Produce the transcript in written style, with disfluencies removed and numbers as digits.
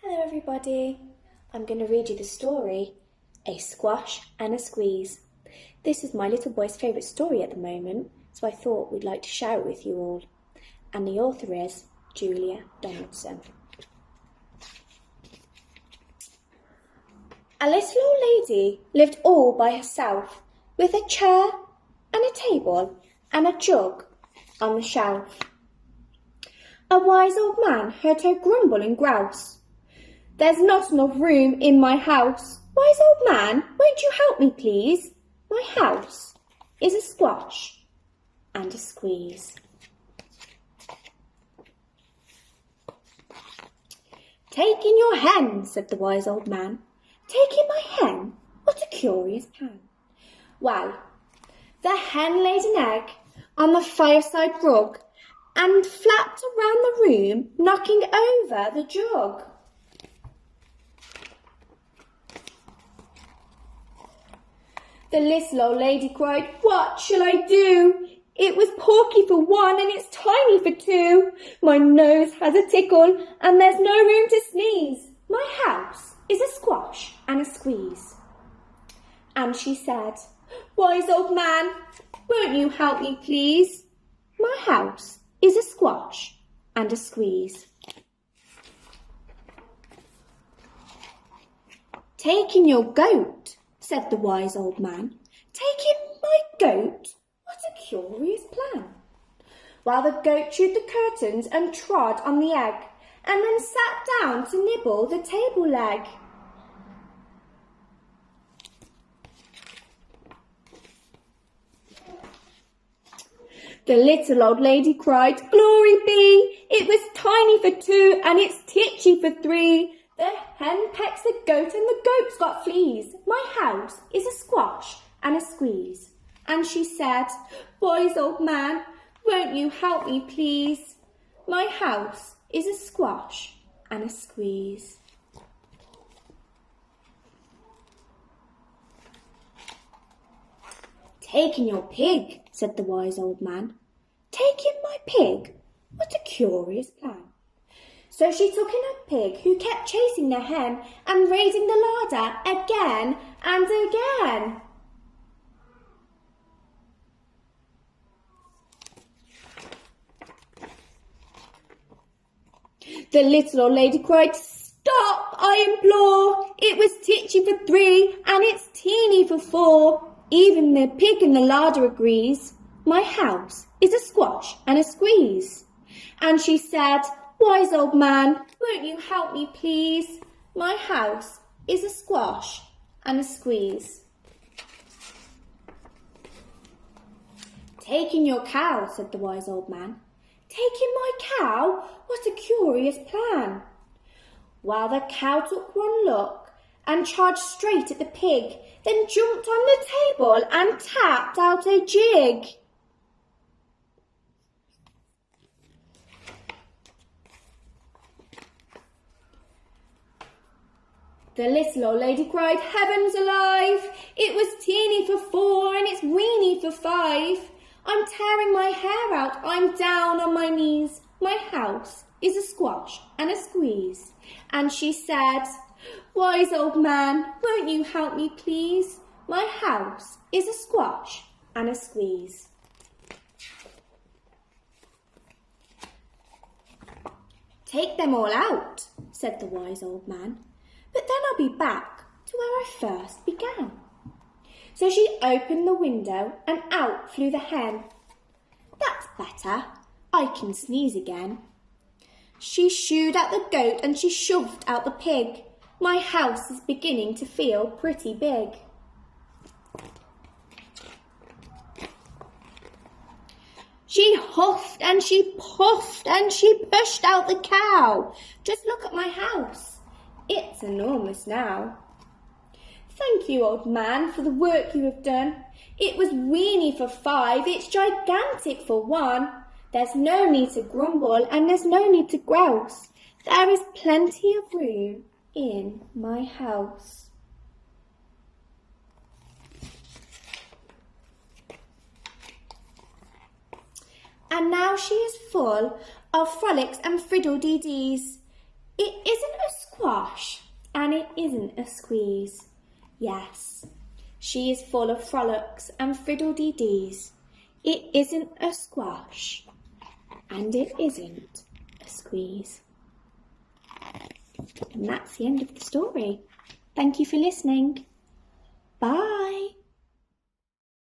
Hello everybody, I'm going to read you the story, A Squash and a Squeeze. This is my little boy's favourite story at the moment, so I thought we'd like to share it with you all. And the author is Julia Donaldson. A little old lady lived all by herself, with a chair and a table and a jug on the shelf. A wise old man heard her grumble and grouse. "There's not enough room in my house. Wise old man, won't you help me, please? My house is a squash and a squeeze." "Take in your hen," said the wise old man. "Take in my hen? What a curious plan." Well, the hen laid an egg on the fireside rug and flapped around the room, knocking over the jug. The little old lady cried, "What shall I do? It was porky for one and it's tiny for two. My nose has a tickle and there's no room to sneeze. My house is a squash and a squeeze." And she said, "Wise old man, won't you help me, please? My house is a squash and a squeeze." "Take in your goat," said the wise old man. "Take in my goat? What a curious plan." While the goat chewed the curtains and trod on the egg, and then sat down to nibble the table leg. The little old lady cried, "Glory be! It was tiny for two and it's titchy for three. The hen pecks the goat and the goat's got fleas. My house is a squash and a squeeze." And she said, "Wise old man, won't you help me, please? My house is a squash and a squeeze." "Take in your pig," said the wise old man. "Take in my pig? What a curious plan." So she took in a pig who kept chasing the hen and raiding the larder again and again. The little old lady cried, "Stop, I implore! It was titchy for three and it's teeny for four. Even the pig in the larder agrees. My house is a squash and a squeeze." And she said, "Wise old man, won't you help me, please? My house is a squash and a squeeze." "Take in your cow," said the wise old man. "Take in my cow? What a curious plan." While the cow took one look and charged straight at the pig, then jumped on the table and tapped out a jig. The little old lady cried, "Heavens alive! It was teeny for four and it's weeny for five. I'm tearing my hair out, I'm down on my knees. My house is a squash and a squeeze." And she said, "Wise old man, won't you help me, please? My house is a squash and a squeeze." "Take them all out," said the wise old man. "But then I'll be back to where I first began." So she opened the window and out flew the hen. "That's better, I can sneeze again." She shooed out the goat and she shoved out the pig. My house is beginning to feel pretty big. She huffed and she puffed and she pushed out the cow. "Just look at my house. It's enormous now." "Thank you, old man, for the work you have done. It was weeny for five, it's gigantic for one. There's no need to grumble and there's no need to grouse. There is plenty of room in my house." And now she is full of frolics and fiddle-dee-dees. It isn't a squash, and it isn't a squeeze. Yes, she is full of frolics and fiddle-dee-dees. It isn't a squash, and it isn't a squeeze. And that's the end of the story. Thank you for listening. Bye.